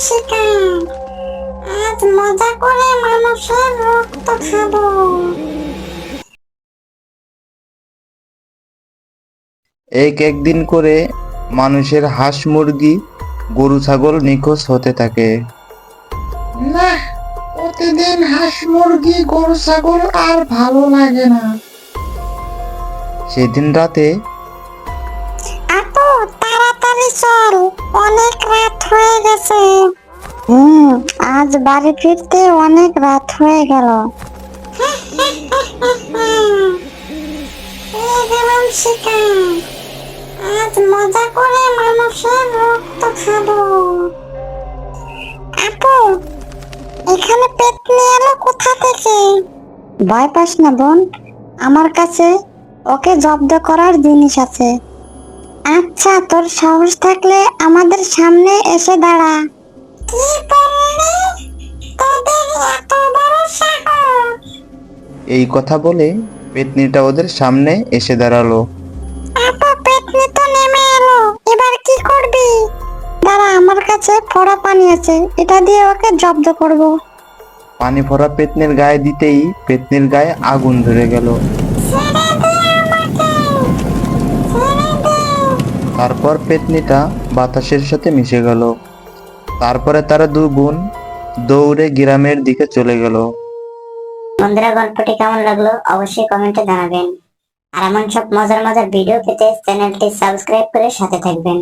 শিকার। আজ মজা করে মানুষের রক্ত খাবো। একদিন করে মানুষের হাঁস মুরগি গরু ছাগল নিখোঁজ হতে থাকে। না, প্রতিদিন হাঁস মুরগি গরু ছাগল আর ভালো লাগে না। সেদিন রাতে আপু তাড়াতাড়ি চল, অনেক রাত হয়ে গেছে। আজ বাড়ি ফিরতে অনেক রাত হয়ে গেল। পেয়ে গেলাম শিকার। আজ মজা করে মানুষের রক্ত খাবো। আপু, এখানে পেতনি এলো কোথা থেকে? ভয় পাস না বোন, আমার কাছে ওকে জব্দ করার জিনিস আছে। আচ্ছা, তোর সাহস থাকলে আমাদের সামনে এসে দাঁড়া। কি বললি? তোদের এত বড় সাহস? এই কথা বলে পেতনিটা ওদের সামনে এসে দাঁড়ালো। আপু, পেতনি তো নেমে এলো, এবার কি করবি? দাঁড়া, আমার কাছে ফোড়া পানি আছে, এটা দিয়ে ওকে জব্দ করব। পানি ভরা পেতনির গায়ে দিতেই পেতনির গায়ে আগুন ধরে গেল। ছেড়ে দে আমাকে, ছেড়ে দে। তারপর পেতনিটা বাতাসের সাথে মিশে গেল। তারপরে তারা দু বোন দৌড়ে গ্রামের দিকে চলে গেল। বন্ধুরা, গল্পটি কেমন লাগলো অবশ্যই কমেন্টে জানাবেন। আর এমন সব মজার মজার ভিডিও পেতে চ্যানেলটি সাবস্ক্রাইব করে সাথে থাকবেন।